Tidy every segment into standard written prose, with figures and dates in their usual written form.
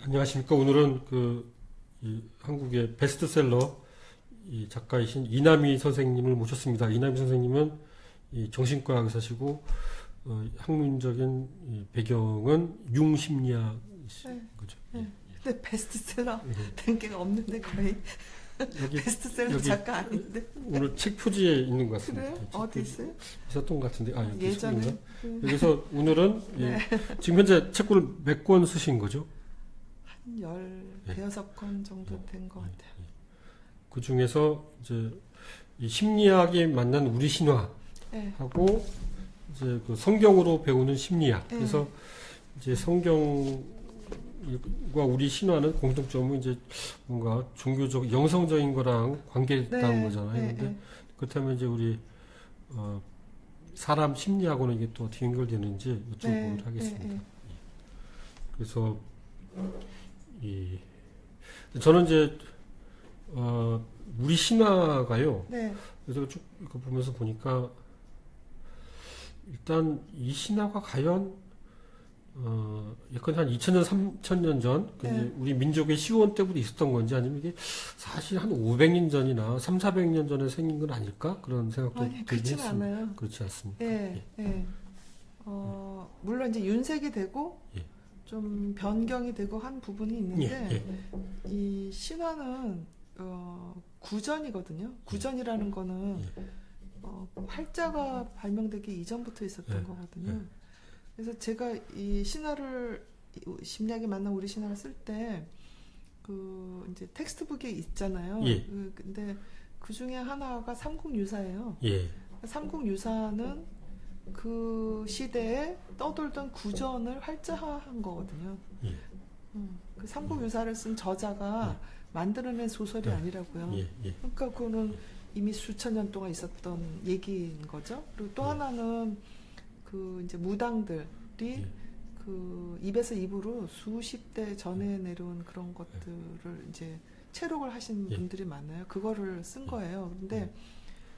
안녕하십니까. 오늘은 이 한국의 베스트셀러 이 작가이신 이남희 선생님을 모셨습니다. 이남희 선생님은 이 정신과 의사시고 학문적인 이 배경은 융심리학이신 네. 거죠. 네. 근데 베스트셀러 된 게 없는데 거의 여기 베스트셀러 작가 아닌데. 오늘 책 표지에 있는 것 같습니다. 그래요? 어디 있어요? 있었던 것 같은데. 여기 예전에. 있습니다. 여기서 오늘은 네. 지금 현재 책을 몇 권 쓰신 거죠? 한 대여섯 권 정도 된 것 같아요. 그 중에서 이제 이 심리학이 만난 우리 신화하고 네. 이제 그 성경으로 배우는 심리학. 네. 그래서 이제 성경과 우리 신화는 공통점은 이제 뭔가 종교적 영성적인 거랑 관계있다는 네. 거잖아요. 네. 근데 네. 그렇다면 이제 우리 사람 심리하고는 이게 또 어떻게 연결되는지 여쭤보도록 네. 하겠습니다. 네. 그래서 저는 이제 우리 신화가요. 네. 그래서 쭉 이거 보면서 보니까 일단 이 신화가 과연 예컨대 한 2000년, 3000년 전 네. 우리 민족의 시원 때부터 있었던 건지 아니면 이게 사실 한 500년 전이나 3, 400년 전에 생긴 건 아닐까? 그런 생각도 들긴 그렇진 했습니다. 않아요. 그렇지 않습니까? 예. 예. 물론 이제 윤색이 되고 예. 좀 변경이 되고 한 부분이 있는데 이 신화는 구전이거든요. 구전이라는 거는 활자가 발명되기 이전부터 있었던 거거든요. 그래서 제가 이 신화를 심리학이 만난 우리 신화를 쓸 때 이제 텍스트북에 있잖아요. 예. 근데 그 중에 하나가 삼국유사예요. 예. 삼국유사는 그 시대에 떠돌던 구전을 활자화한 거거든요. 예. 그 삼국유사를 쓴 저자가 만들어낸 소설이 아니라고요. 예. 그러니까 그거는 이미 수천 년 동안 있었던 얘기인 거죠. 그리고 또 하나는 이제 무당들이 그 입에서 입으로 수십 대 전에 내려온 그런 것들을 이제 체록을 하신 분들이 많아요. 그거를 쓴 거예요. 근데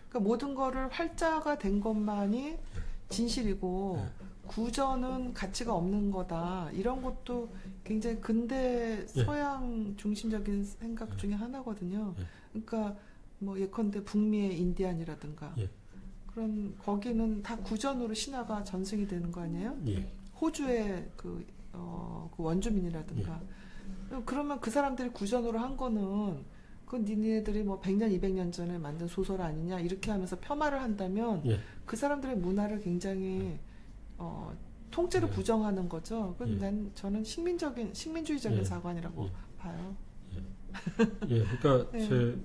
그러니까 모든 거를 활자가 된 것만이 진실이고 구전은 가치가 없는 거다. 이런 것도 굉장히 근대 서양 중심적인 생각 중에 하나거든요. 그러니까 뭐 예컨대 북미의 인디안이라든가 그런 거기는 다 구전으로 신화가 전승이 되는 거 아니에요? 호주의 그 원주민이라든가 그러면 그 사람들이 구전으로 한 거는 그 니네들이 뭐 100년, 200년 전에 만든 소설 아니냐 이렇게 하면서 폄하를 한다면 그 사람들의 문화를 굉장히 통째로 부정하는 거죠. 저는 식민주의적인 사관이라고 봐요. 그러니까 제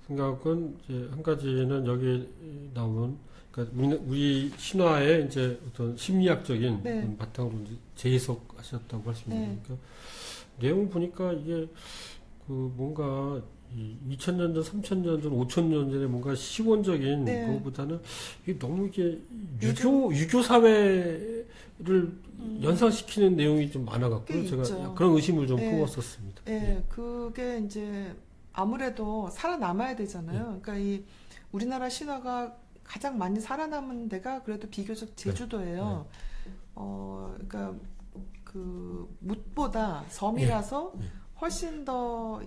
생각은 이제 한 가지는 여기 나오는 그러니까 우리 신화의 이제 어떤 심리학적인 그런 바탕으로 이제 재해석하셨다고 말씀드리니까 내용을 보니까 이게 뭔가 2000년 전, 3000년 전, 5000년 전에 뭔가 시원적인 그거보다는 이게 너무 이게 유교 사회를 연상시키는 내용이 좀 많아갖고 제가 그런 의심을 좀 품었었습니다. 그게 이제 아무래도 살아남아야 되잖아요. 그러니까 이 우리나라 신화가 가장 많이 살아남은 데가 그래도 비교적 제주도예요. 그러니까 그 묻보다 섬이라서 훨씬 더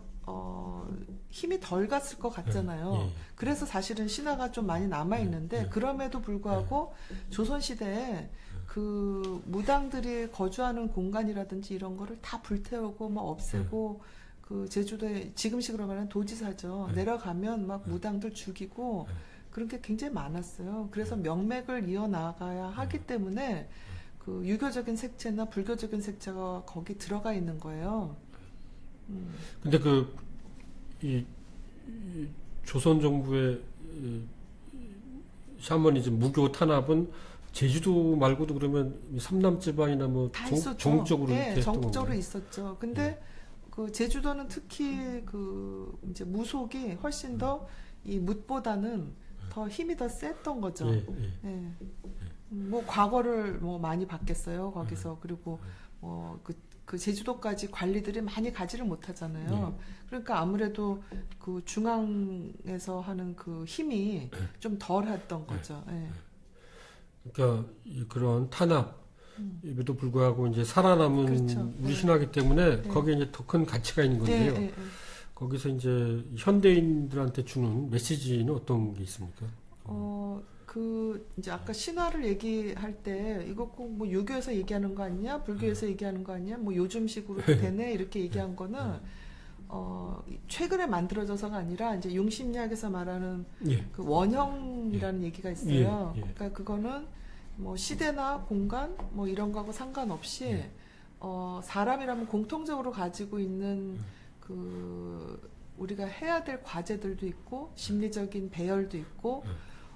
힘이 덜 갔을 것 같잖아요. 그래서 사실은 신화가 좀 많이 남아 있는데 그럼에도 불구하고 조선 시대에 그 무당들이 거주하는 공간이라든지 이런 거를 다 불태우고 막 없애고 그 제주도에 지금식으로 말하면 도지사죠. 내려가면 막 무당들 죽이고 그런 게 굉장히 많았어요. 그래서 명맥을 이어나가야 하기 때문에 그 유교적인 색채나 불교적인 색채가 거기 들어가 있는 거예요. 근데 이 조선 정부의 샤머니즘 무교 탄압은 제주도 말고도 그러면 삼남 지방이나 뭐 종적으로 이렇게 했던 전국적으로 있었죠. 근데 그 제주도는 특히 그 이제 무속이 훨씬 더 이 묻보다는 더 힘이 더 셌던 거죠. 뭐 과거를 뭐 많이 봤겠어요 거기서. 그리고 그 제주도까지 관리들이 많이 가지를 못하잖아요. 그러니까 아무래도 그 중앙에서 하는 그 힘이 좀 덜했던 거죠. 그러니까 그런 탄압 에도 불구하고 이제 살아남은 그렇죠. 우리 네. 신화이기 때문에 네. 거기에 이제 더 큰 가치가 있는 건데요. 네, 네, 네. 거기서 이제 현대인들한테 주는 메시지는 어떤 게 있습니까? 이제 아까 신화를 얘기할 때 이거 꼭 뭐 유교에서 얘기하는 거 아니냐, 불교에서 얘기하는 거 아니냐, 뭐 요즘식으로 되네 이렇게 얘기한 거는 최근에 만들어져서가 아니라 이제 융심리학에서 말하는 예. 그 원형이라는 얘기가 있어요. 예, 예. 그러니까 그거는 뭐 시대나 공간 뭐 이런 거하고 상관없이 사람이라면 공통적으로 가지고 있는 그 우리가 해야 될 과제들도 있고 심리적인 배열도 있고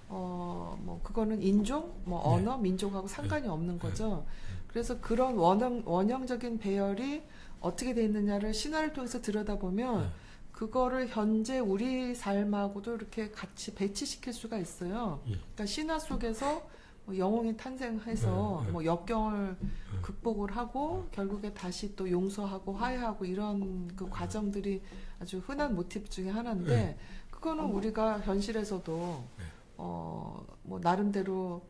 뭐 그거는 인종, 뭐 언어, 민족하고 상관이 없는 거죠. 그래서 그런 원형적인 배열이 어떻게 돼 있느냐를 신화를 통해서 들여다보면 그거를 현재 우리 삶하고도 이렇게 같이 배치시킬 수가 있어요. 그러니까 신화 속에서 뭐 영웅이 탄생해서 뭐 역경을 극복을 하고 결국에 다시 또 용서하고 화해하고 이런 그 과정들이 아주 흔한 모티브 중에 하나인데 그거는 우리가 현실에서도 뭐 나름대로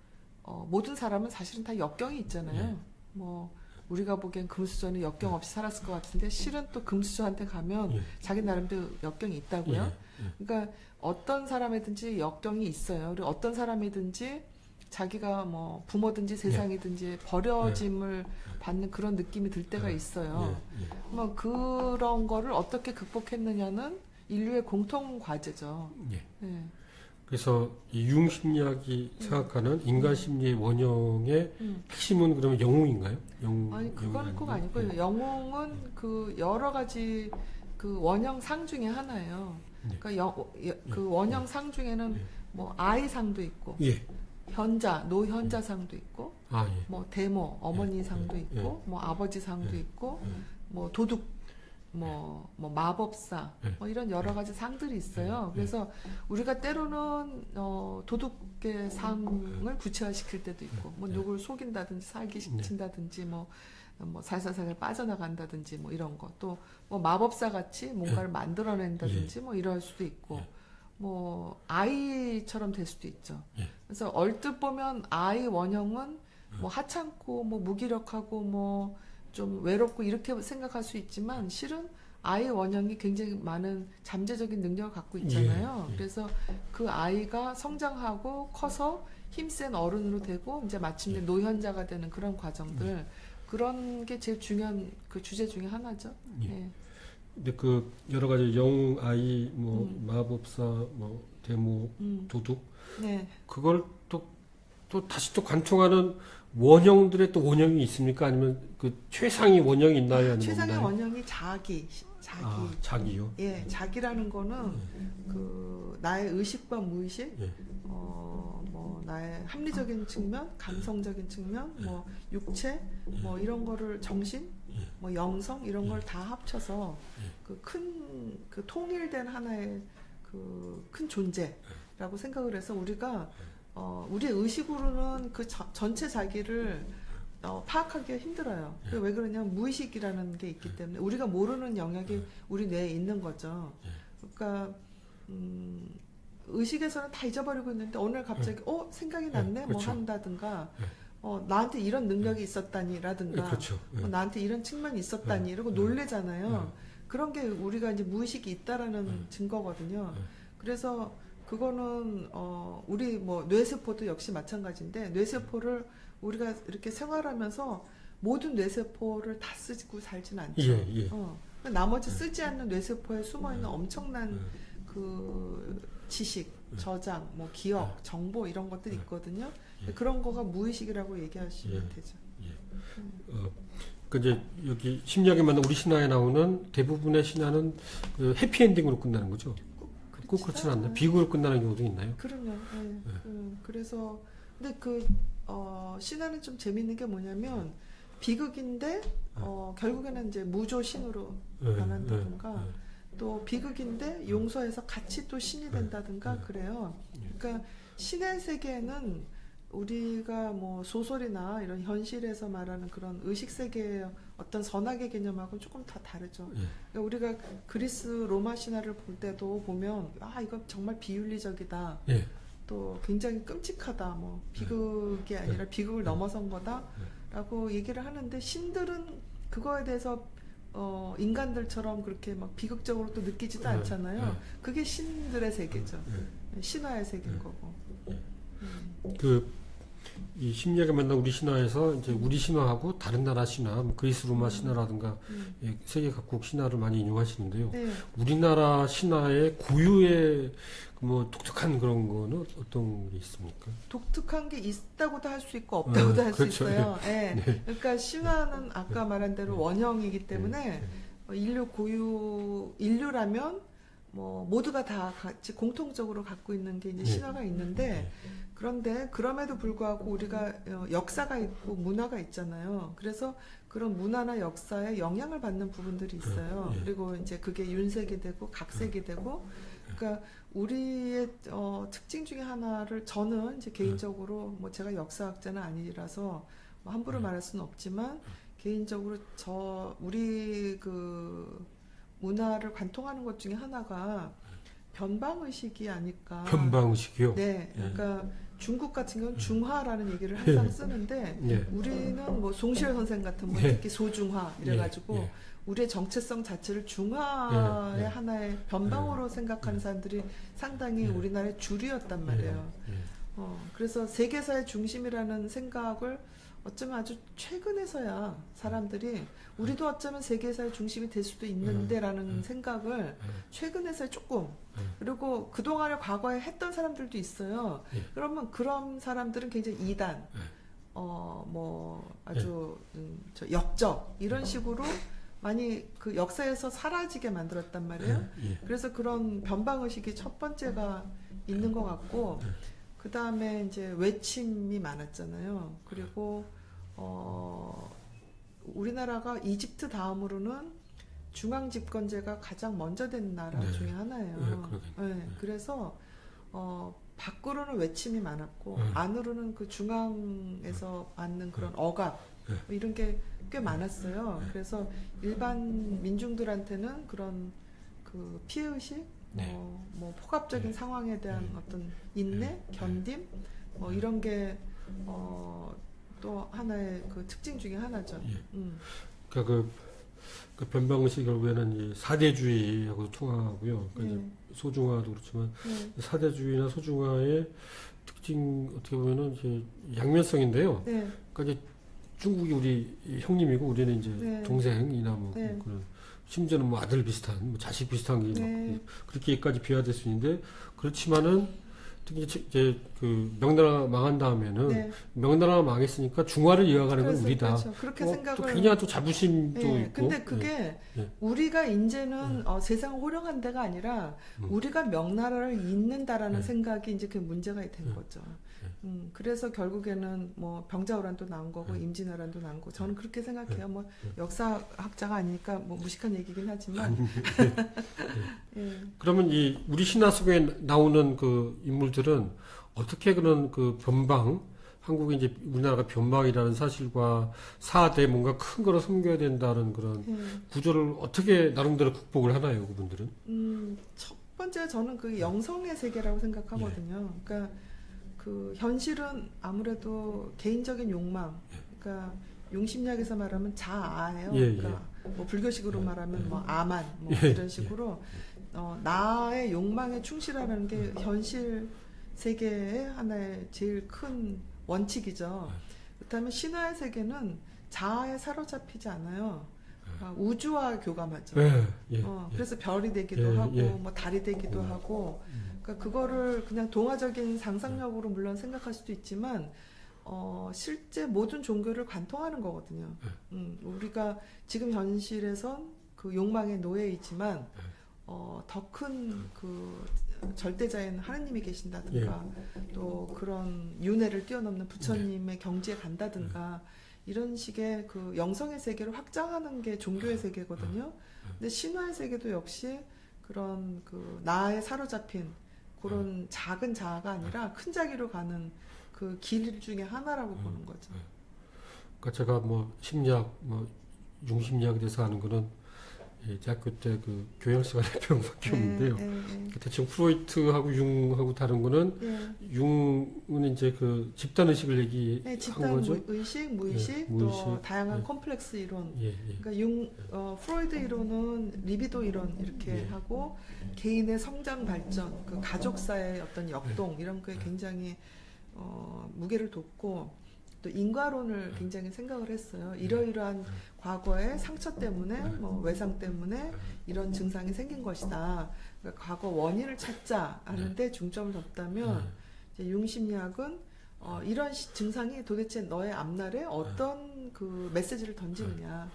모든 사람은 사실은 다 역경이 있잖아요. 뭐 우리가 보기엔 금수저는 역경 없이 살았을 것 같은데 실은 또 금수저한테 가면 자기 나름대로 역경이 있다고요. 그러니까 어떤 사람이든지 역경이 있어요. 그리고 어떤 사람이든지 자기가 뭐 부모든지 세상이든지 버려짐을 받는 그런 느낌이 들 때가 있어요. 뭐 그런 거를 어떻게 극복했느냐는 인류의 공통 과제죠. 네. 그래서 이 융심리학이 생각하는 인간 심리의 원형의 핵심은 그러면 영웅인가요? 아니 그건 꼭 아니고요. 영웅은 그 여러 가지 그 원형상 중에 하나예요. 그러니까 그 원형상 중에는 뭐 아이상도 있고, 노현자상도 있고, 뭐 대모 어머니상도 있고, 뭐 아버지상도 있고, 뭐 도둑 뭐 마법사 뭐 이런 여러 가지 상들이 있어요. 그래서 우리가 때로는 도둑의 상을 구체화시킬 때도 있고, 뭐 누구를 속인다든지 사기시킨다든지 뭐 살살살 빠져나간다든지 뭐 이런 거, 또 뭐 마법사 같이 뭔가를 만들어낸다든지 뭐 이럴 수도 있고, 뭐 아이처럼 될 수도 있죠. 그래서 얼뜻 보면 아이 원형은 뭐 하찮고 뭐 무기력하고 뭐 좀 외롭고 이렇게 생각할 수 있지만 실은 아이 원형이 굉장히 많은 잠재적인 능력을 갖고 있잖아요. 그래서 그 아이가 성장하고 커서 힘센 어른으로 되고 이제 마침내 노현자가 되는 그런 과정들, 그런 게 제일 중요한 그 주제 중에 하나죠. 근데 그 여러 가지 영웅, 아이, 뭐 마법사, 뭐 대모, 도둑, 그걸 또 다시 또 관통하는 원형들의 또 원형이 있습니까? 아니면 그 최상위 원형이 있나요? 아니면 최상위 원형이 자기. 자기요? 예, 자기라는 거는 그 나의 의식과 무의식, 뭐 나의 합리적인 측면, 감성적인 측면, 뭐 육체, 뭐 이런 거를 정신, 뭐 영성 이런 걸 다 합쳐서 그 큰 그 통일된 하나의 그 큰 존재라고 생각을 해서 우리가 우리의 의식으로는 그 전체 자기를 파악하기가 힘들어요. 왜 그러냐면 무의식이라는 게 있기 때문에 우리가 모르는 영역이 우리 뇌에 있는 거죠. 그러니까 의식에서는 다 잊어버리고 있는데 오늘 갑자기 생각이 났네, 뭐 한다든가, 나한테 이런 능력이 있었다니라든가, 그렇죠. 나한테 이런 측면이 있었다니 이러고 놀래잖아요. 그런 게 우리가 이제 무의식이 있다라는 증거거든요. 그래서 그거는 우리 뭐 뇌세포도 역시 마찬가지인데, 뇌세포를 우리가 이렇게 생활하면서 모든 뇌세포를 다 쓰고 살진 않죠. 나머지 쓰지 않는 뇌세포에 숨어있는 엄청난 그 지식, 저장, 뭐 기억, 정보 이런 것들이 있거든요. 그런 거가 무의식이라고 얘기하시면 되죠. 그 이제 여기 심리학에 맞는 우리 신화에 나오는 대부분의 신화는 그 해피엔딩으로 끝나는 거죠. 꼭 그렇지는 않나요? 비극으로 끝나는 경우도 있나요? 그럼요. 그래서 근데 그 신화는 좀 재밌는 게 뭐냐면 비극인데 결국에는 이제 무조신으로 변한다든가, 또 비극인데 용서해서 같이 또 신이 된다든가 그래요. 그러니까 신의 세계는 우리가 뭐 소설이나 이런 현실에서 말하는 그런 의식 세계의 어떤 선악의 개념하고는 조금 다 다르죠. 그러니까 우리가 그리스 로마 신화를 볼 때도 보면 이거 정말 비윤리적이다. 또 굉장히 끔찍하다. 뭐 비극이 아니라 비극을 넘어선 거다. 라고 얘기를 하는데 신들은 그거에 대해서 인간들처럼 그렇게 막 비극적으로 또 느끼지도 않잖아요. 그게 신들의 세계죠. 신화의 세계인 거고. 이 심리학에 만난 우리 신화에서 이제 우리 신화하고 다른 나라 신화, 뭐 그리스 로마 신화라든가 세계 각국 신화를 많이 인용하시는데요. 네. 우리나라 신화의 고유의 뭐 독특한 그런 거는 어떤 게 있습니까? 독특한 게 있다고도 할 수 있고 없다고도 할 수 그렇죠. 있어요. 네. 네. 그러니까 신화는 아까 말한 대로 원형이기 때문에 인류라면 뭐 모두가 다 같이 공통적으로 갖고 있는 게 이제 신화가 있는데 그런데 그럼에도 불구하고 우리가 역사가 있고 문화가 있잖아요. 그래서 그런 문화나 역사에 영향을 받는 부분들이 있어요. 그리고 이제 그게 윤색이 되고 각색이 되고 그러니까 우리의 특징 중에 하나를 저는 이제 개인적으로 뭐 제가 역사학자는 아니라서 뭐 함부로 말할 수는 없지만 개인적으로 우리 그 문화를 관통하는 것 중에 하나가 변방의식이 아닐까. 변방의식이요? 네. 그러니까 중국 같은 경우는 중화라는 얘기를 항상 쓰는데 우리는 뭐 송시열 선생 같은 분 특히 소중화 이래가지고 우리의 정체성 자체를 중화의 하나의 변방으로 생각하는 사람들이 상당히 우리나라의 주류였단 말이에요. 그래서 세계사의 중심이라는 생각을 어쩌면 아주 최근에서야 사람들이 우리도 어쩌면 세계사의 중심이 될 수도 있는데라는 생각을 최근에서야 조금 그리고 그동안에 과거에 했던 사람들도 있어요. 그러면 그런 사람들은 굉장히 이단 뭐 아주 역적 이런 식으로 많이 그 역사에서 사라지게 만들었단 말이에요. 그래서 그런 변방의식이 첫 번째가 있는 것 같고 그 다음에 이제 외침이 많았잖아요. 그리고 우리나라가 이집트 다음으로는 중앙 집권제가 가장 먼저 된 나라 중에 하나예요. 그래서 밖으로는 외침이 많았고 안으로는 그 중앙에서 받는 그런 억압 뭐 이런 게 꽤 많았어요. 그래서 일반 민중들한테는 그런 그 피해의식, 뭐 폭압적인 상황에 대한 어떤 인내, 견딤, 뭐 이런 게 또 하나의 그 특징 중에 하나죠. 그러니까 그 변방의식 결국에는 이 사대주의하고 통하고요. 그러니까 이제 소중화도 그렇지만 사대주의나 소중화의 특징 어떻게 보면은 이제 양면성인데요. 그러니까 이제 중국이 우리 형님이고 우리는 이제 동생이나 뭐 그런 심지어는 뭐 아들 비슷한, 뭐 자식 비슷한 게 막 그렇게까지 비화될 수 있는데 그렇지만은 특히 이제 그 명나라가 망한 다음에는 명나라가 망했으니까 중화를 이어가는 건 우리다. 그렇죠. 그렇게 생각을 또 굉장한 또 자부심도 있고. 근데 그게 우리가 이제는 세상을 호령한 데가 아니라 우리가 명나라를 잇는다라는 생각이 이제 그 문제가 된 거죠. 그래서 결국에는 뭐 병자호란도 나온 거고 임진왜란도 나온 거고 저는 그렇게 생각해요. 뭐 역사학자가 아니니까 뭐 무식한 얘기긴 하지만. 그러면 이 우리 신화 속에 나오는 그 인물들은 어떻게 그런 그 변방, 한국이 이제 우리나라가 변방이라는 사실과 4대 뭔가 큰 거를 섬겨야 된다는 그런 구조를 어떻게 나름대로 극복을 하나요, 그분들은? 첫 번째 저는 그 영성의 세계라고 생각하거든요. 그러니까 그 현실은 아무래도 개인적인 욕망, 그러니까 용심리학에서 말하면 자아예요. 그러니까 뭐 불교식으로 말하면 뭐 아만 뭐 이런 식으로 나의 욕망에 충실하는 게 현실 세계의 하나의 제일 큰 원칙이죠. 그렇다면 신화의 세계는 자아에 사로잡히지 않아요. 우주와 교감하죠. 그래서 별이 되기도 하고 뭐 달이 되기도 하고 그러니까 그거를 그냥 동화적인 상상력으로 물론 생각할 수도 있지만 실제 모든 종교를 관통하는 거거든요. 우리가 지금 현실에선 그 욕망의 노예이지만 더 큰 그 절대자인 하느님이 계신다든가 또 그런 윤회를 뛰어넘는 부처님의 경지에 간다든가 이런 식의 그 영성의 세계를 확장하는 게 종교의 세계거든요. 근데 신화의 세계도 역시 그런 그 나에 사로잡힌 그런 작은 자아가 아니라 큰 자기로 가는 그 길 중에 하나라고 보는 거죠. 그러니까 제가 뭐 심리학, 뭐 융심리학에 대해서 하는 거는 예, 대학교 때 그 교양 시간에 배운 밖에 없는데요. 대충 프로이트하고 융하고 다른 거는 융은 이제 그 집단 의식을 얘기한 집단 거죠. 의식, 무의식, 또 다양한 콤플렉스 이론. 그러니까 프로이드 이론은 리비도 이론 이렇게 하고 개인의 성장 발전, 그 가족사의 어떤 역동 이런 거에 굉장히 무게를 뒀고. 또 인과론을 굉장히 생각을 했어요. 이러이러한 과거의 상처 때문에 뭐 외상 때문에 이런 증상이 생긴 것이다. 그러니까 과거 원인을 찾자 하는데 중점을 뒀다면 이제 융심리학은 이런 증상이 도대체 너의 앞날에 어떤 그 메시지를 던지느냐.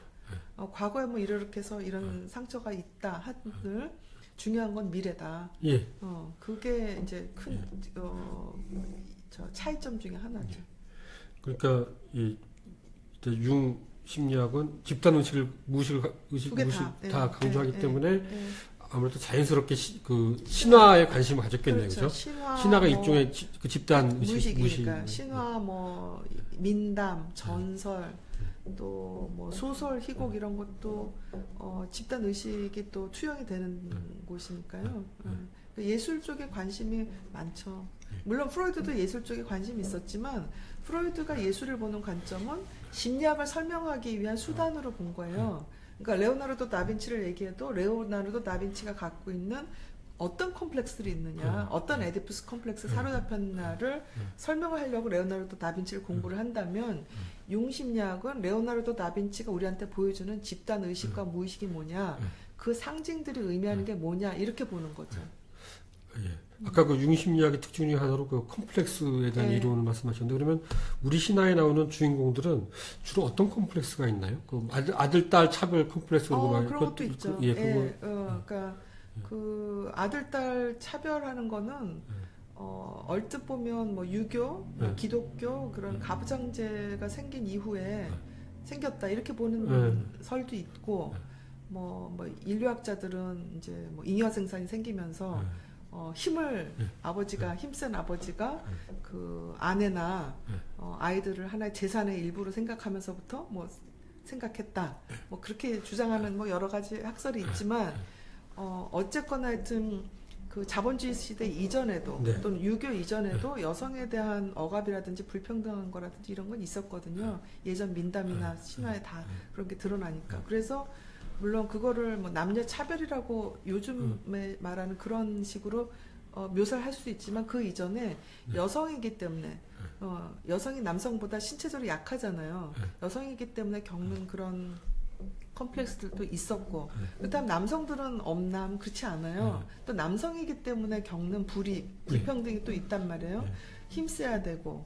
과거에 뭐 이렇게 해서 이런 상처가 있다 하늘 중요한 건 미래다. 그게 이제 큰 차이점 중에 하나죠. 그러니까 융 심리학은 집단 의식 다 강조하기 때문에 아무래도 자연스럽게 그 신화에 관심을 가졌겠네요, 그렇죠? 신화가 일종의 그 집단 무의식이니까 신화, 뭐 민담, 전설, 또 뭐 소설, 희곡 이런 것도 집단 의식이 또 투영이 되는 곳이니까요. 예술 쪽에 관심이 많죠. 물론 프로이드도 예술 쪽에 관심이 있었지만 프로이드가 예술을 보는 관점은 심리학을 설명하기 위한 수단으로 본 거예요. 그러니까 레오나르도 다빈치를 얘기해도 레오나르도 다빈치가 갖고 있는 어떤 콤플렉스들이 있느냐, 어떤 에디푸스 콤플렉스 사로잡혔나를 설명을 하려고 레오나르도 다빈치를 공부를 한다면 융심리학은 레오나르도 다빈치가 우리한테 보여주는 집단 의식과 무의식이 뭐냐, 그 상징들이 의미하는 게 뭐냐 이렇게 보는 거죠. 아까 그 융심리학의 특징 중에 하나로 그 컴플렉스에 대한 이론을 말씀하셨는데, 그러면 우리 신화에 나오는 주인공들은 주로 어떤 컴플렉스가 있나요? 그 아들, 딸 차별 컴플렉스 그런 것도 있죠. 그러니까 그 아들, 딸 차별하는 거는 얼뜻 보면 뭐 유교, 기독교 그런 가부장제가 생긴 이후에 생겼다 이렇게 보는 설도 있고, 뭐 인류학자들은 이제 뭐 잉여 생산이 생기면서 힘을 아버지가 힘센 아버지가 그 아내나 아이들을 하나의 재산의 일부로 생각하면서부터 뭐 생각했다. 뭐 그렇게 주장하는 뭐 여러 가지 학설이 있지만 어쨌거나 하여튼 그 자본주의 시대 이전에도 또는 유교 이전에도 여성에 대한 억압이라든지 불평등한 거라든지 이런 건 있었거든요. 예전 민담이나 신화에 다 그런 게 드러나니까. 그래서 물론 그거를 뭐 남녀 차별이라고 요즘에 말하는 그런 식으로 묘사를 할 수도 있지만 그 이전에 여성이기 때문에 여성이 남성보다 신체적으로 약하잖아요. 여성이기 때문에 겪는 그런 컴플렉스들도 있었고, 그다음 남성들은 엄남 그렇지 않아요. 또 남성이기 때문에 겪는 불평등이 또 있단 말이에요. 힘써야 되고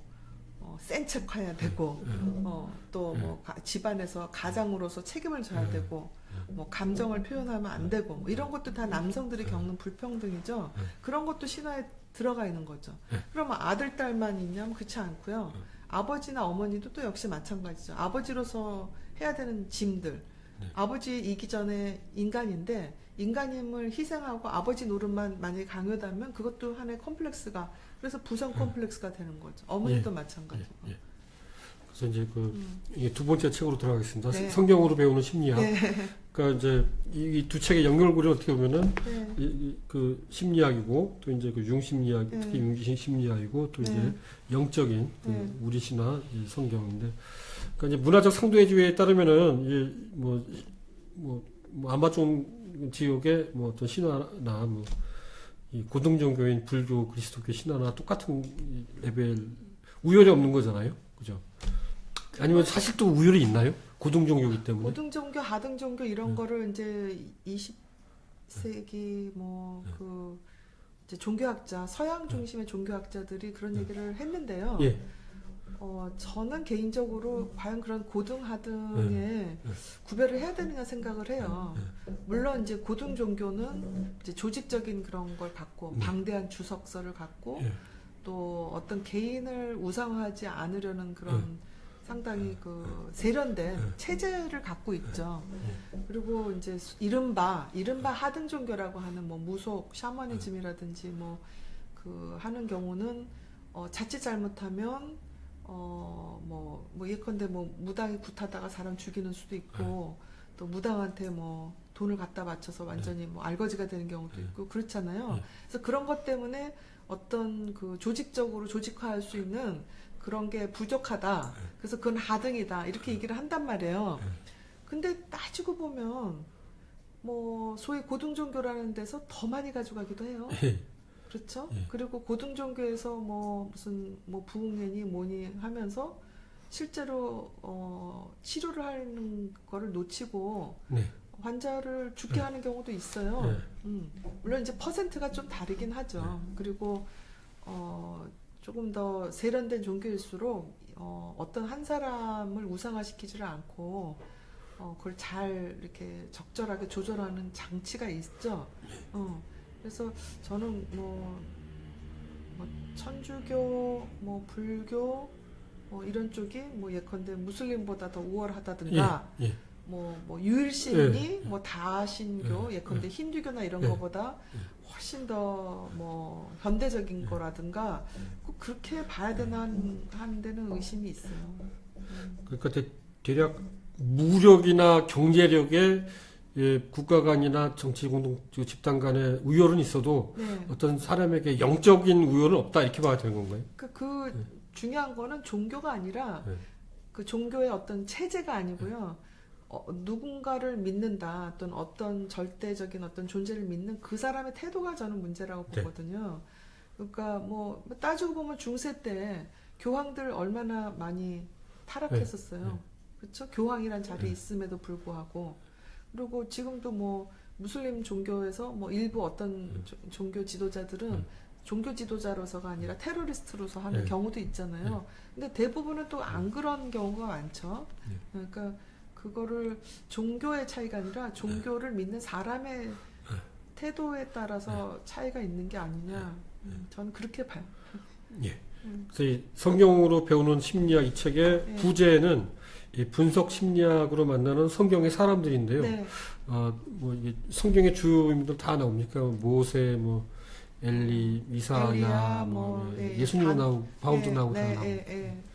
센 척해야 되고 또 뭐 집안에서 가장으로서 책임을 져야 되고 뭐 감정을 표현하면 안 되고 뭐 이런 것도 다 남성들이 겪는 불평등이죠. 그런 것도 신화에 들어가 있는 거죠. 그러면 아들, 딸만 있냐면 그렇지 않고요. 아버지나 어머니도 또 역시 마찬가지죠. 아버지로서 해야 되는 짐들. 아버지이기 전에 인간인데 인간임을 희생하고 아버지 노릇만 만약에 강요하면 그것도 하나의 컴플렉스가, 그래서 부성 컴플렉스가 되는 거죠. 어머니도 마찬가지고. 그래서 이제 이게 두 번째 책으로 들어가겠습니다. 성경으로 배우는 심리학. 그러니까 이제 이 두 책의 연결고리 어떻게 보면은 그 심리학이고 또 이제 그 융심리학, 특히 융심리학이고 또 이제 영적인 그 우리 신화 성경인데, 그러니까 이제 문화적 상도해주의에 따르면은 이제 뭐 아마존 지역의 뭐 어떤 신화나 뭐 이 고등 종교인 불교, 그리스도교 신화나 똑같은 레벨 우열이 없는 거잖아요, 그죠? 아니면 사실 또 우열이 있나요? 고등 종교이기 때문에. 고등 종교, 하등 종교 이런 거를 이제 20세기 뭐 그 이제 종교학자, 서양 중심의 종교학자들이 그런 얘기를 했는데요. 저는 개인적으로 과연 그런 고등, 하등에 구별을 해야 되느냐 생각을 해요. 물론 이제 고등 종교는 이제 조직적인 그런 걸 갖고 방대한 주석서를 갖고 또 어떤 개인을 우상화하지 않으려는 그런 상당히 그 세련된 체제를 갖고 있죠. 그리고 이제 이른바 하등 종교라고 하는 뭐 무속 샤머니즘이라든지 뭐 그 하는 경우는 자칫 잘못하면 뭐 예컨대 뭐 무당이 굿하다가 사람 죽이는 수도 있고 또 무당한테 뭐 돈을 갖다 바쳐서 완전히 뭐 알거지가 되는 경우도 있고 그렇잖아요. 예. 그래서 그런 것 때문에 어떤 그 조직적으로 조직화할 수 있는 그런 게 부족하다. 그래서 그건 하등이다. 이렇게 얘기를 한단 말이에요. 근데 따지고 보면 뭐 소위 고등종교라는 데서 더 많이 가져가기도 해요. 그렇죠? 예. 그리고 고등종교에서 뭐 무슨 뭐 부흥회니 뭐니 하면서 실제로 치료를 하는 거를 놓치고 네. 환자를 죽게 하는 경우도 있어요. 물론 이제 퍼센트가 좀 다르긴 하죠. 그리고 조금 더 세련된 종교일수록 어떤 한 사람을 우상화시키지를 않고 그걸 잘 이렇게 적절하게 조절하는 장치가 있죠. 그래서 저는 뭐 천주교, 뭐 불교, 이런 쪽이 뭐 예컨대 무슬림보다 더 우월하다든가, 예. 뭐 유일신이 뭐 다신교, 예컨대 힌두교나 이런 예. 거보다 훨씬 더 뭐 현대적인 거라든가 꼭 그렇게 봐야 되나 하는 데는 의심이 있어요. 그러니까 대략 무력이나 경제력에 국가 간이나 정치 공동 집단 간의 우열은 있어도 네. 어떤 사람에게 영적인 우열은 없다 이렇게 봐야 되는 건가요? 중요한 거는 종교가 아니라 그 종교의 어떤 체제가 아니고요. 누군가를 믿는다, 어떤 절대적인 어떤 존재를 믿는 그 사람의 태도가 저는 문제라고 보거든요. 그러니까 뭐 따지고 보면 중세 때 교황들 얼마나 많이 타락했었어요. 그렇죠? 교황이란 자리에 있음에도 불구하고. 그리고 지금도 뭐 무슬림 종교에서 뭐 일부 어떤 종교 지도자들은 종교 지도자로서가 아니라 테러리스트로서 하는 경우도 있잖아요. 근데 대부분은 또 안 그런 경우가 많죠. 그러니까 그거를 종교의 차이가 아니라 종교를 믿는 사람의 태도에 따라서 차이가 있는 게 아니냐. 저는 그렇게 봐요. 예. 그래서 이 성경으로 배우는 심리학 이 책의 부제는 이 분석 심리학으로 만나는 성경의 사람들인데요. 네. 뭐 이게 성경의 주요 인물들 다 나옵니까? 모세, 뭐 엘리, 이사야, 예수님도 나오고 바울도 나오고 다 나오고.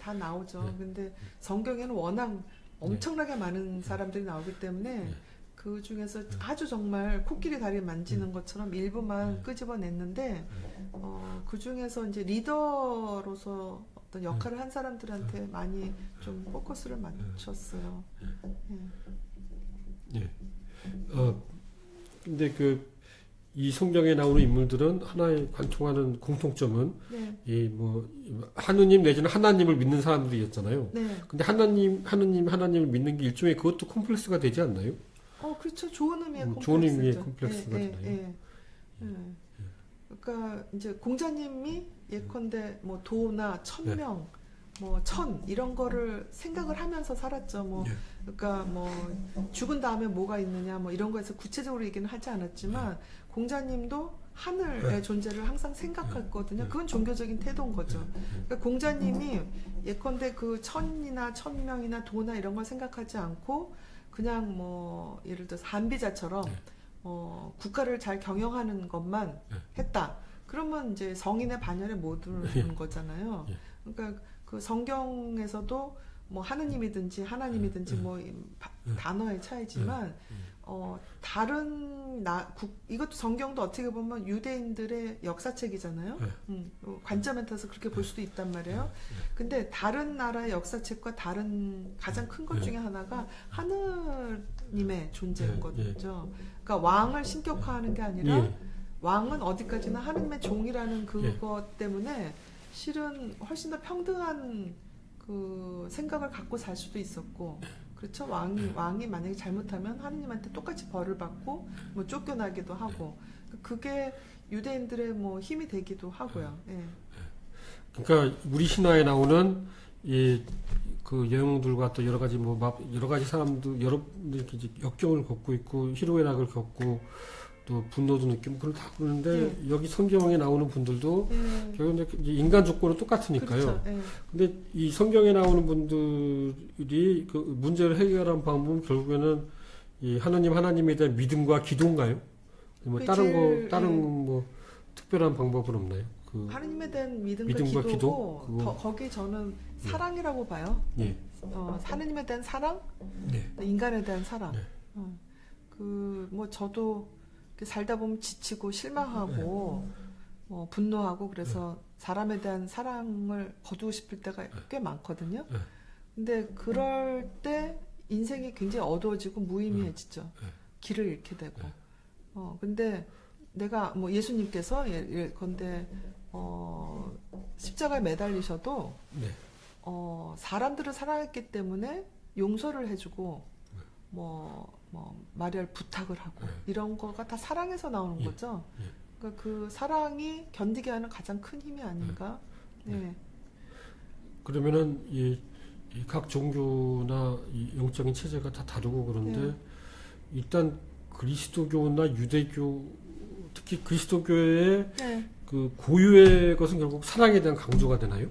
다 나오죠. 근데 성경에는 워낙 엄청나게 많은 사람들이 나오기 때문에 그 중에서 아주 정말 코끼리 다리 만지는 것처럼 일부만 끄집어냈는데 그 중에서 이제 리더로서 어떤 역할을 한 사람들한테 많이 좀 포커스를 맞췄어요. 예. 근데 이 성경에 나오는 인물들은 하나의 관통하는 공통점은 이 뭐 하느님 내지는 하나님을 믿는 사람들이었잖아요. 근데 하나님을 믿는 게 일종의 그것도 콤플렉스가 되지 않나요? 그렇죠. 좋은 의미의 콤플렉스죠. 좋은 의미의 콤플렉스가 되나요? 그러니까 이제 공자님이 예컨대 뭐 도나 천명, 뭐 천 이런 거를 생각을 하면서 살았죠. 뭐 그러니까 뭐 죽은 다음에 뭐가 있느냐 뭐 이런 거에서 구체적으로 얘기는 하지 않았지만 공자님도 하늘의 존재를 항상 생각했거든요. 그건 종교적인 태도인 거죠. 그러니까 공자님이 예컨대 그 천이나 천명이나 도나 이런 걸 생각하지 않고 그냥 뭐 예를 들어서 한비자처럼 국가를 잘 경영하는 것만 했다. 그러면 이제 성인의 반열에 못 드는 거잖아요. 그러니까 그 성경에서도 뭐 하느님이든지 하나님이든지 뭐 단어의 차이지만 이것도 성경도 어떻게 보면 유대인들의 역사책이잖아요. 관점에 따라서 그렇게 볼 수도 있단 말이에요. 근데 다른 나라의 역사책과 다른 가장 큰 것 중에 하나가 하느님의 존재거든요. 그러니까 왕을 신격화하는 게 아니라 왕은 어디까지나 하느님의 종이라는 그것 때문에 실은 훨씬 더 평등한 그 생각을 갖고 살 수도 있었고, 그렇죠. 왕이 만약에 잘못하면 하느님한테 똑같이 벌을 받고 뭐 쫓겨나기도 하고, 그게 유대인들의 뭐 힘이 되기도 하고요. 그러니까 우리 신화에 나오는 그 영웅들과 또 여러 가지 사람들 여러분들이 역경을 겪고 있고 희로애락을 겪고 또 분노도 느끼고 그러는데 여기 성경에 나오는 분들도 결국 이제 인간 조건은 똑같으니까요. 그렇죠. 근데 이 성경에 나오는 분들이 그 문제를 해결하는 방법은 결국에는 이 하나님에 대한 믿음과 기도인가요? 뭐 다른 뭐 특별한 방법은 없나요? 하나님에 대한 믿음과 기도고 거기 저는 사랑이라고 봐요. 하나님에 대한 사랑, 인간에 대한 사랑. 뭐 저도 이렇게 살다 보면 지치고 실망하고 분노하고 그래서 사람에 대한 사랑을 거두고 싶을 때가 꽤 많거든요. 근데 그럴 때 인생이 굉장히 어두워지고 무의미해지죠. 길을 잃게 되고. 근데 내가 뭐 예수님께서 예컨대 십자가에 매달리셔도 사람들을 사랑했기 때문에 용서를 해주고 뭐 마리아를 부탁을 하고 이런 거가 다 사랑에서 나오는 거죠. 그러니까 그 사랑이 견디게 하는 가장 큰 힘이 아닌가. 네. 그러면은 이 각 종교나 이 영적인 체제가 다 다르고 그런데 일단 그리스도교나 유대교 특히 그리스도교의 그 고유의 것은 결국 사랑에 대한 강조가 되나요?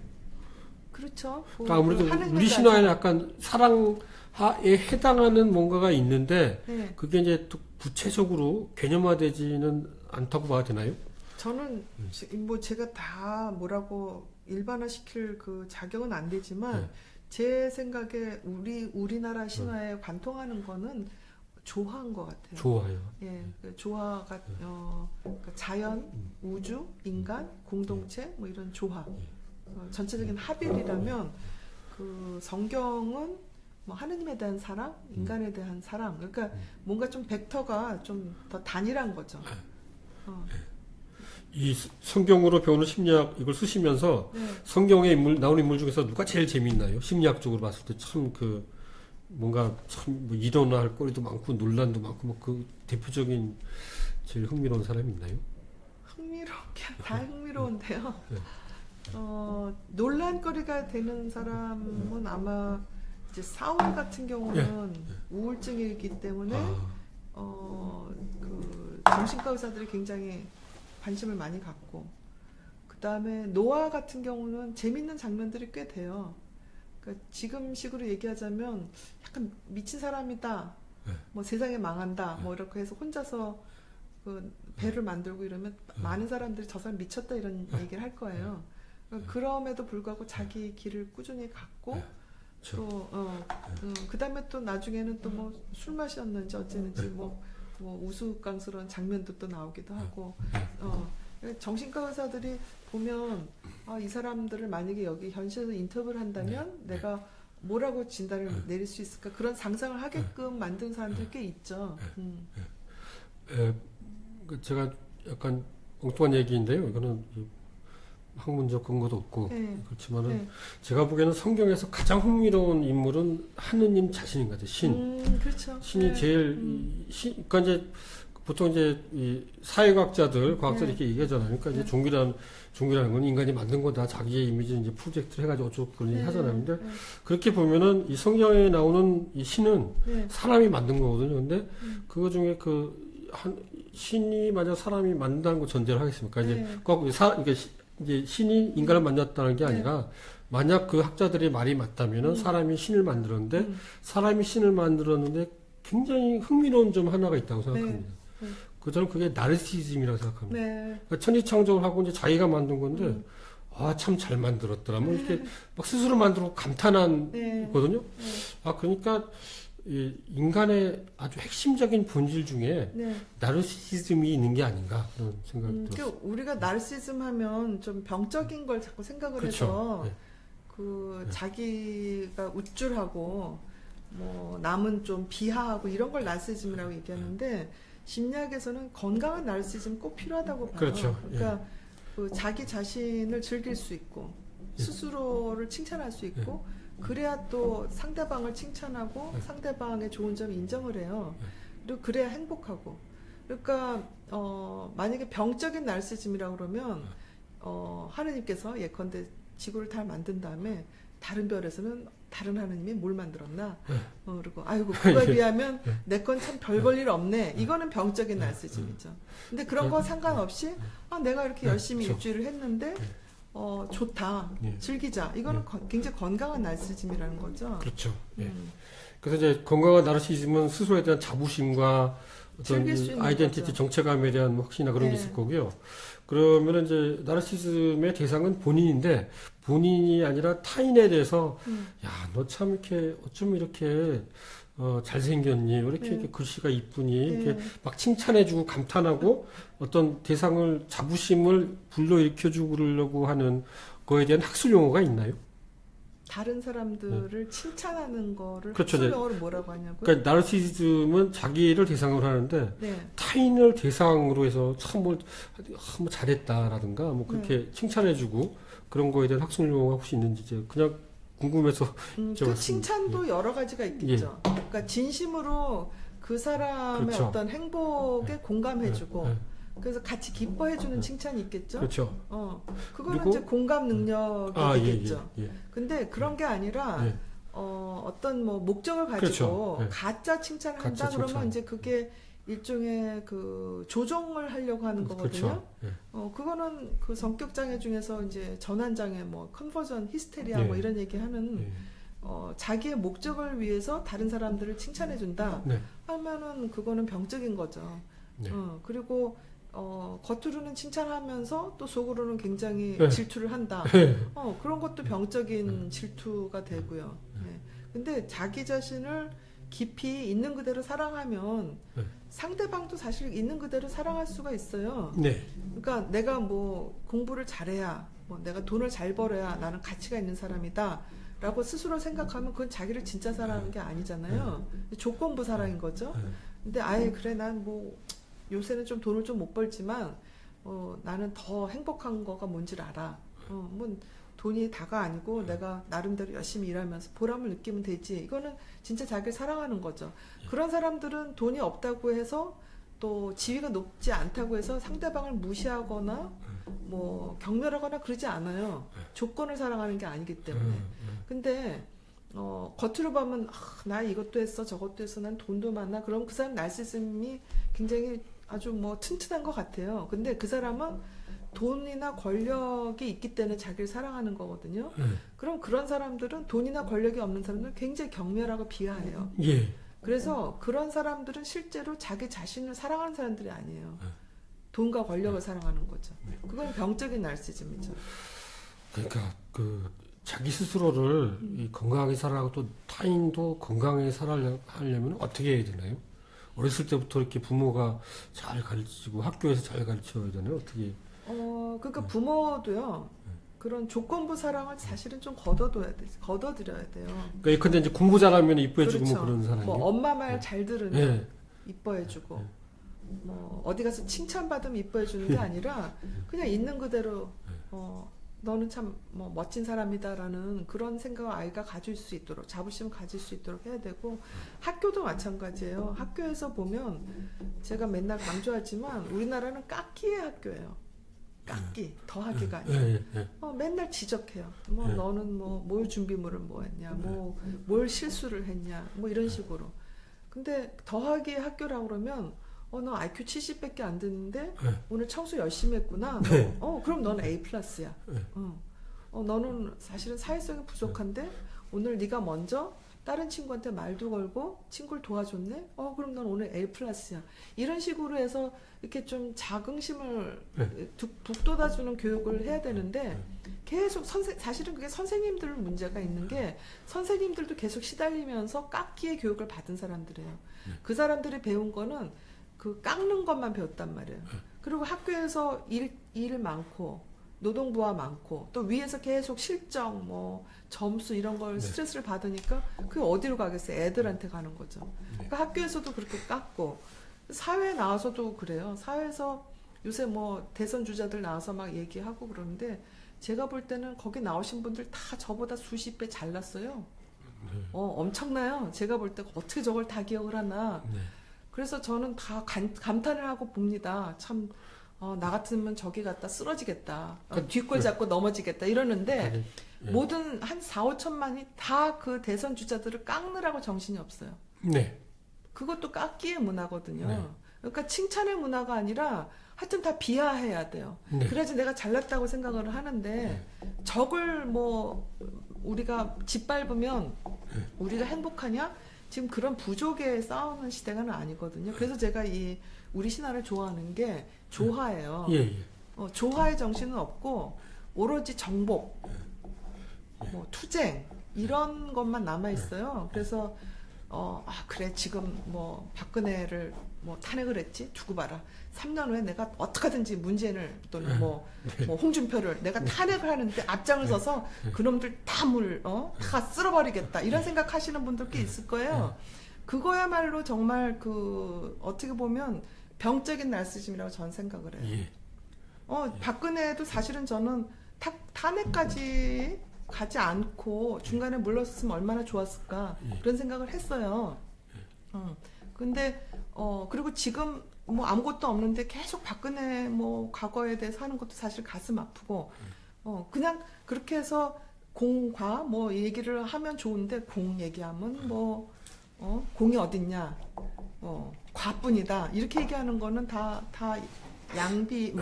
그렇죠. 그러니까 아무래도 우리 신화에는 약간 사랑에 해당하는 뭔가가 있는데 그게 이제 또 구체적으로 개념화되지는 않다고 봐야 되나요? 저는 뭐 제가 다 뭐라고 일반화시킬 그 자격은 안 되지만 제 생각에 우리나라 신화에 관통하는 거는 조화인 것 같아요. 조화요. 예, 그 조화가 그러니까 자연, 우주, 인간, 공동체 뭐 이런 조화. 전체적인 합일이라면 그 성경은 뭐 하느님에 대한 사랑, 인간에 대한 사랑. 그러니까 뭔가 좀 벡터가 좀 더 단일한 거죠. 이 성경으로 배우는 심리학 이걸 쓰시면서 성경에 나오는 인물 중에서 누가 제일 재미있나요? 심리학적으로 봤을 때 참 그 뭔가 참 뭐 일어날 거리도 많고 논란도 많고 뭐 그 대표적인 제일 흥미로운 사람이 있나요? 흥미롭게 다 흥미로운데요. 논란거리가 되는 사람은 아마 이제 사울 같은 경우는 우울증이기 때문에 그 정신과 의사들이 굉장히 관심을 많이 갖고, 그 다음에 노아 같은 경우는 재밌는 장면들이 꽤 돼요. 그러니까 지금식으로 얘기하자면 약간 미친 사람이다, 뭐 세상에 망한다, 뭐 이렇게 해서 혼자서 그 배를 만들고 이러면 많은 사람들이 저 사람 미쳤다 이런 얘기를 할 거예요. 그러니까 그럼에도 불구하고 자기 길을 꾸준히 갔고 또 그 다음에 또 나중에는 또 뭐 술 마셨는지 어쨌는지 뭐 우스꽝스러운 장면도 또 나오기도 하고 정신과 의사들이 보면 이 사람들을 만약에 여기 현실에서 인터뷰를 한다면 내가 뭐라고 진단을 내릴 수 있을까 그런 상상을 하게끔 만든 사람들이 꽤 있죠. 제가 약간 엉뚱한 얘기인데요. 이거는 학문적 근거도 없고 그렇지만은 제가 보기에는 성경에서 가장 흥미로운 인물은 하느님 자신인 것 같아요. 신. 그렇죠. 신이 제일 그러니까 이제 보통 이제 이 사회과학자들, 과학자들이 이렇게 얘기하잖아요. 그러니까 이제 종교라는 건 인간이 만든 거다. 자기의 이미지를 이제 프로젝트를 해가지고 어쩌고 그런 얘기 하잖아요. 근데 그렇게 보면은 이 성경에 나오는 이 신은 사람이 만든 거거든요. 근데 그거 중에 신이 만약 사람이 만든다는 거 전제를 하겠습니까? 이제 꼭 그러니까 이제 신이 인간을 만났다는 게 아니라 만약 그 학자들의 말이 맞다면은 사람이 신을 만들었는데 사람이 신을 만들었는데 굉장히 흥미로운 점 하나가 있다고 생각합니다. 저는 그게 나르시즘이라고 생각합니다. 그러니까 천지창조를 하고 이제 자기가 만든 건데 참 잘 만들었더라. 뭐 이렇게 막 스스로 만들고 감탄한 거거든요. 그러니까 이 인간의 아주 핵심적인 본질 중에 나르시즘이 있는 게 아닌가 그런 생각이 들었어요. 그러니까 우리가 나르시즘 하면 좀 병적인 걸 자꾸 생각을 해서 그 자기가 우쭐하고 뭐 남은 좀 비하하고 이런 걸 나르시즘이라고 얘기하는데 심리학에서는 건강한 나르시즘 꼭 필요하다고 봐요. 그렇죠. 그러니까 그 자기 자신을 즐길 수 있고 스스로를 칭찬할 수 있고 그래야 또 상대방을 칭찬하고 상대방의 좋은 점 인정을 해요. 그리고 그래야 행복하고. 그러니까 만약에 병적인 나르시즘이라고 그러면 하느님께서 예컨대 지구를 다 만든 다음에 다른 별에서는 다른 하느님이 뭘 만들었나? 그리고 아이고 그거에 비하면 내 건 참 별 볼 일 없네. 이거는 병적인 나르시즘이죠. 근데 그런 거 상관없이 내가 이렇게 열심히 일주일을 했는데 좋다. 즐기자. 이거는 굉장히 건강한 나르시즘이라는 거죠. 그렇죠. 그래서 이제 건강한 나르시즘은 스스로에 대한 자부심과 어떤 아이덴티티 정체감에 대한 확신이나 그런 게 있을 거고요. 그러면 이제 나르시즘의 대상은 본인인데 본인이 아니라 타인에 대해서 야, 너 참 이렇게 어쩜 이렇게 잘생겼니? 왜 이렇게, 네. 이렇게 글씨가 이쁘니? 네. 이렇게 막 칭찬해주고 감탄하고 어떤 대상을 자부심을 불러일으켜주고 그러려고 하는 거에 대한 학술 용어가 있나요? 다른 사람들을 칭찬하는 거를 그렇죠. 학술 용어로 뭐라고 하냐고요? 그러니까 나르시즘은 자기를 대상으로 하는데 네. 타인을 대상으로 해서 참 뭐 잘했다라든가 뭐 그렇게 칭찬해주고 그런 거에 대한 학술 용어가 혹시 있는지 이제 그냥 궁금해서 그 여쭤봤습니다. 칭찬도 여러 가지가 있겠죠. 그러니까 진심으로 그 사람의 그렇죠. 어떤 행복에 공감해주고 네. 그래서 같이 기뻐해주는 칭찬이 있겠죠. 그렇죠. 그거는 그리고- 이제 공감 능력이 되겠죠. 예. 근데 그런 게 아니라 예. 어떤 뭐 목적을 가지고 그렇죠. 네. 가짜 칭찬을 가짜 한다 그러면 칭찬. 이제 그게 일종의 그 조종을 하려고 하는 거거든요. 그렇죠. 예. 그거는 그 성격 장애 중에서 이제 전환 장애, 뭐 컨버전 히스테리아 네. 뭐 이런 얘기하는 예. 자기의 목적을 위해서 다른 사람들을 칭찬해 준다 네. 하면은 그거는 병적인 거죠. 네. 그리고 겉으로는 칭찬하면서 또 속으로는 굉장히 네. 질투를 한다. 예. 그런 것도 병적인 질투가 되고요. 네. 근데 자기 자신을 깊이 있는 그대로 사랑하면 네. 상대방도 사실 있는 그대로 사랑할 수가 있어요. 네. 그러니까 내가 뭐 공부를 잘해야, 뭐 내가 돈을 잘 벌어야 나는 가치가 있는 사람이다. 라고 스스로 생각하면 그건 자기를 진짜 사랑하는 게 아니잖아요. 조건부 사랑인 거죠. 네. 근데 아예 그래 난 뭐 요새는 좀 돈을 좀 못 벌지만 나는 더 행복한 거가 뭔지를 알아. 뭐 돈이 다가 아니고 내가 나름대로 열심히 일하면서 보람을 느끼면 되지. 이거는 진짜 자기를 사랑하는 거죠. 그런 사람들은 돈이 없다고 해서 또 지위가 높지 않다고 해서 상대방을 무시하거나 뭐 경멸하거나 그러지 않아요. 조건을 사랑하는 게 아니기 때문에. 근데 겉으로 보면 나 이것도 했어 저것도 했어 난 돈도 많아 그럼 그 사람 나르시즘이 굉장히 아주 뭐 튼튼한 것 같아요. 근데 그 사람은 돈이나 권력이 있기 때문에 자기를 사랑하는 거거든요. 그럼 그런 사람들은 돈이나 권력이 없는 사람들은 굉장히 경멸하고 비하해요. 예. 그래서 그런 사람들은 실제로 자기 자신을 사랑하는 사람들이 아니에요. 돈과 권력을 사랑하는 거죠. 그건 병적인 나르시즘이죠. 그러니까 그 자기 스스로를 이 건강하게 살아가고 또 타인도 건강하게 살아가려면 어떻게 해야 되나요? 어렸을 때부터 이렇게 부모가 잘 가르치고 학교에서 잘 가르쳐야 되나요? 어떻게? 그러니까 부모도요. 그런 조건부 사랑을 사실은 좀 걷어들여야 돼요. 그러니까 예컨대 이제 공부 잘하면 이뻐해주고 그렇죠. 뭐 그런 사람이. 뭐 엄마 말 잘 들으면 예. 이뻐해주고, 뭐 어디 가서 칭찬받으면 이뻐해주는 게 아니라 그냥 있는 그대로 너는 참 뭐 멋진 사람이다라는 그런 생각을 아이가 가질 수 있도록 자부심을 가질 수 있도록 해야 되고 학교도 마찬가지예요. 학교에서 보면 제가 맨날 강조하지만 우리나라는 깎기의 학교예요. 깎기 더하기가 아니라 맨날 지적해요. 뭐 너는 뭐 뭘 준비물을 뭐 했냐, 뭐 뭘 실수를 했냐, 뭐 이런 식으로. 근데 더하기의 학교라고 그러면 너 IQ 70밖에 안 됐는데 오늘 청소 열심히 했구나. 그럼 넌 A 플러스야. 너는 사실은 사회성이 부족한데 오늘 네가 먼저 다른 친구한테 말도 걸고 친구를 도와줬네. 그럼 넌 오늘 A 플러스야. 이런 식으로 해서 이렇게 좀 자긍심을 북돋아주는 교육을 해야 되는데 계속 사실은 그게 선생님들 문제가 있는 게 선생님들도 계속 시달리면서 깎기의 교육을 받은 사람들이에요. 그 사람들이 배운 거는 그 깎는 것만 배웠단 말이에요. 그리고 학교에서 일 많고 노동부하 많고 또 위에서 계속 실적 뭐 점수 이런 걸 스트레스를 받으니까 그게 어디로 가겠어요? 애들한테 가는 거죠. 그러니까 학교에서도 그렇게 깎고 사회에 나와서도 그래요. 사회에서 요새 뭐 대선 주자들 나와서 막 얘기하고 그러는데 제가 볼 때는 거기 나오신 분들 다 저보다 수십 배 잘났어요. 엄청나요. 제가 볼 때 어떻게 저걸 다 기억을 하나. 그래서 저는 다 감탄을 하고 봅니다. 참, 나 같으면 저기 갔다 쓰러지겠다. 뒷골 잡고 넘어지겠다. 이러는데, 모든 한 4, 5천만이 다 그 대선 주자들을 깎느라고 정신이 없어요. 네. 그것도 깎기의 문화거든요. 네. 그러니까 칭찬의 문화가 아니라 하여튼 다 비하해야 돼요. 네. 그래야지 내가 잘났다고 생각을 하는데, 적을 뭐, 우리가 짓밟으면 우리가 행복하냐? 지금 그런 부족에 싸우는 시대가 아니거든요. 그래서 제가 이 우리 신화를 좋아하는 게 조화예요. 조화의 정신은 없고 오로지 정복, 뭐 투쟁 이런 것만 남아 있어요. 그래서 그래 지금 뭐 박근혜를 뭐 탄핵을 했지 두고 봐라. 3년 후에 내가 어떻게든지 문재인을 또는 뭐 홍준표를 내가 탄핵을 하는데 앞장을 서서 그놈들 다 다 쓸어버리겠다 이런 생각하시는 분들 꽤 있을 거예요. 그거야말로 정말 어떻게 보면 병적인 나르시즘이라고 저는 생각을 해요. 박근혜도 사실은 저는 탄핵까지 가지 않고 중간에 물러섰으면 얼마나 좋았을까 그런 생각을 했어요. 근데 그리고 지금 뭐 아무것도 없는데 계속 박근혜 뭐 과거에 대해서 하는 것도 사실 가슴 아프고 그냥 그렇게 해서 공과 뭐 얘기를 하면 좋은데 공 얘기하면 뭐 공이 어딨냐 과뿐이다 이렇게 얘기하는 거는 다 양비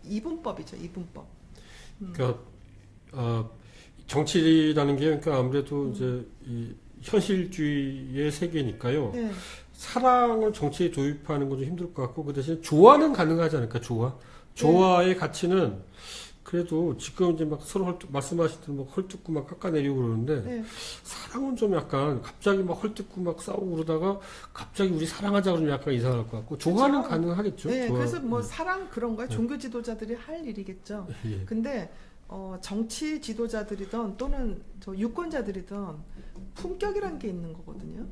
이분법이죠. 이분법. 그러니까 정치라는 게 그러니까 아무래도 이제 이 현실주의의 세계니까요. 네. 사랑을 정치에 도입하는 건 좀 힘들 것 같고 그 대신 조화는 가능하지 않을까? 조화의 가치는 그래도 지금 이제 막 서로 말씀하신 대로 막 헐뜯고 막 깎아내리고 그러는데 사랑은 좀 약간 갑자기 막 헐뜯고 막 싸우고 그러다가 갑자기 우리 사랑하자 그러면 약간 이상할 것 같고 조화는 그렇죠. 가능하겠죠. 네, 조화. 그래서 뭐 사랑 그런 거야 종교 지도자들이 할 일이겠죠. 근데 정치 지도자들이든 또는 유권자들이든 품격이라는 게 있는 거거든요.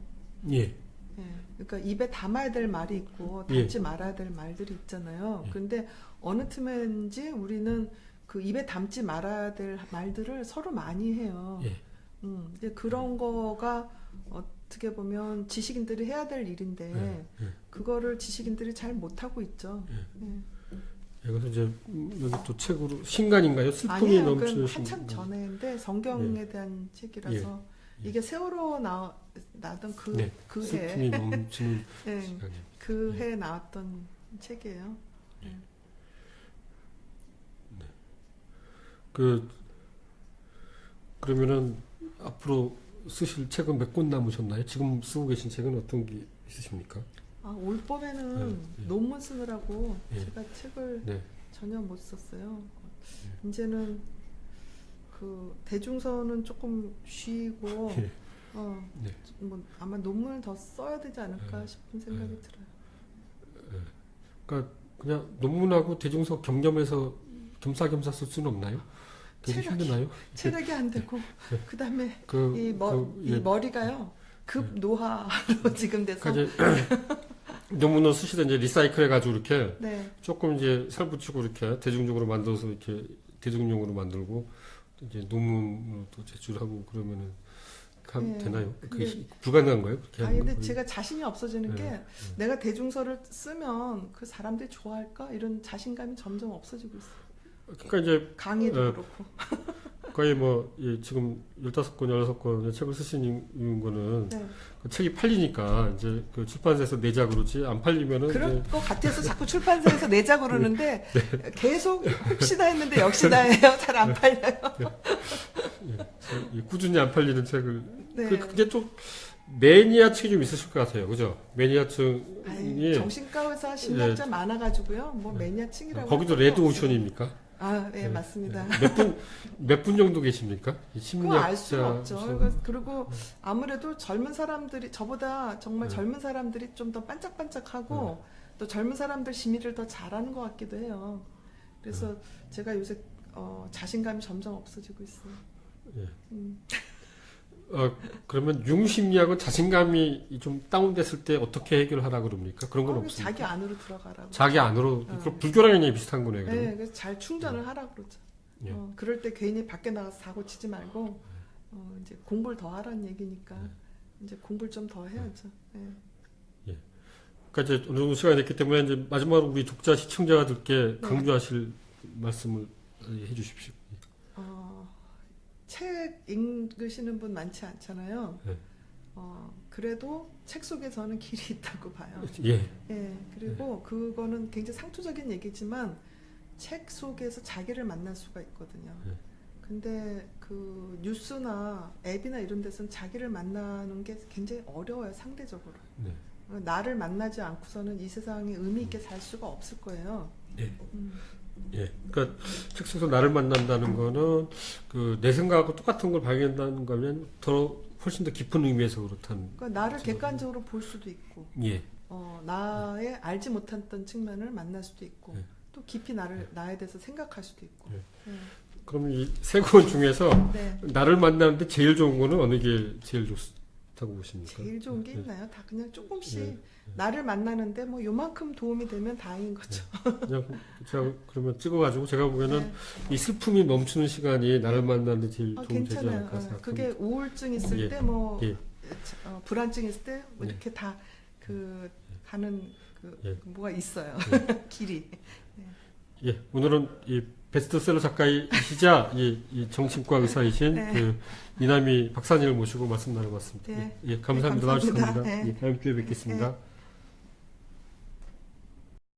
그러니까 입에 담아야 될 말이 있고 담지 말아야 될 말들이 있잖아요. 근데 어느 틈엔지 우리는 그 입에 담지 말아야 될 말들을 서로 많이 해요. 근데 그런 거가 어떻게 보면 지식인들이 해야 될 일인데 그거를 지식인들이 잘 못하고 있죠. 그래서 이제 여기 또 책으로 신간인가요? 슬픔이 아니에요. 넘치는 한참 전에인데 성경에 대한 책이라서 이게 세월호 나던 그 해 슬픔이 넘치는 그 해 나왔던 책이에요. 그러면은 앞으로 쓰실 책은 몇 권 남으셨나요? 지금 쓰고 계신 책은 어떤 게 있으십니까? 올 봄에는 논문 쓰느라고 제가 책을 전혀 못 썼어요. 이제는 그 대중서는 조금 쉬고 뭐 아마 논문을 더 써야 되지 않을까 싶은 생각이 들어요. 그러니까 그냥 논문하고 대중서 겸겸해서 겸사겸사 쓸 수는 없나요? 되게 힘드나요? 체력이 안 되고 그다음에 이 머리가요 급 노화로 지금 돼서 논문을 쓰시다 이제 리사이클 해가지고 이렇게 조금 이제 살 붙이고 이렇게 대중적으로 만들어서 이렇게 대중용으로 만들고 이제 논문으로 또 제출하고 그러면은 되나요? 그게 불가능한 거예요? 근데 제가 자신이 없어지는 게 내가 대중서를 쓰면 그 사람들이 좋아할까 이런 자신감이 점점 없어지고 있어요. 그러니까 이제 강의도 그렇고 거의 뭐 지금 15권, 16권의 책을 쓰시는 거는 그 책이 팔리니까 이제 그 출판사에서 내자 그러지 안 팔리면은 그럴 것 같아서 자꾸 출판사에서 내자 그러는데 계속 혹시나 했는데 역시나예요. 잘 안 팔려요. 꾸준히 안 팔리는 책을 그게 좀 매니아층이 좀 있으실 것 같아요, 그죠? 매니아층이 정신과 의사 심리학자 많아가지고요. 뭐 매니아층이라고 거기도 레드 오션입니까? 맞습니다. 몇 분 정도 계십니까? 그거 알 수가 없죠. 그리고 아무래도 젊은 사람들이 저보다 정말 젊은 사람들이 좀 더 반짝반짝하고 또 젊은 사람들 심의를 더 잘하는 것 같기도 해요. 그래서 제가 요새 자신감이 점점 없어지고 있어요. 그러면 융심리학은 자신감이 좀 다운됐을 때 어떻게 해결하라 그럽니까? 그런 건 없습니까? 자기 안으로 들어가라고. 자기 안으로. 그럼 불교랑 굉장히 비슷한 거네요. 그러면. 그래서 잘 충전을 하라 그러죠. 그럴 때 괜히 밖에 나가서 사고 치지 말고 이제 공부를 더 하라는 얘기니까 이제 공부를 좀 더 해야죠. 그러니까 이제 어느 정도 시간이 됐기 때문에 이제 마지막으로 우리 독자 시청자들께 강조하실 말씀을 해주십시오. 책 읽으시는 분 많지 않잖아요. 그래도 책 속에서는 길이 있다고 봐요. 그리고 그거는 굉장히 상투적인 얘기지만 책 속에서 자기를 만날 수가 있거든요. 근데 그 뉴스나 앱이나 이런 데서는 자기를 만나는 게 굉장히 어려워요, 상대적으로. 나를 만나지 않고서는 이 세상에 의미 있게 살 수가 없을 거예요. 예. 그러니까 책 속에서 나를 만난다는 거는 그 내 생각하고 똑같은 걸 발견한다는 거면 더 훨씬 더 깊은 의미에서 그렇다는. 그러니까 나를 객관적으로 볼 수도 있고, 예. 나의 알지 못했던 측면을 만날 수도 있고, 예. 또 깊이 나에 대해서 생각할 수도 있고. 예. 네. 그럼 이 세 권 중에서 네. 나를 만나는데 제일 좋은 거는 어느 게 제일 좋다고 보십니까? 제일 좋은 게 예. 있나요? 다 그냥 조금씩 예. 나를 만나는데 뭐 요만큼 도움이 되면 다행인 거죠. 그냥 제가 그러면 찍어가지고 제가 보면은 네. 이 슬픔이 멈추는 시간이 나를 만나는데 제일 도움이 되지 괜찮아요. 않을까 생각합니다. 그게 우울증 있을 예. 때 뭐 예. 불안증 있을 때 뭐 예. 이렇게 다 그 가는 그 예. 뭐가 있어요. 길이. 예, 오늘은 이 베스트셀러 작가이시자 이 정신과 의사이신 네. 그 이남희 박사님을 모시고 말씀 나눠봤습니다. 네. 예, 감사합니다. 네, 감사합니다. 나와주셨습니다. 네. 예, 다음 주에 뵙겠습니다. 네.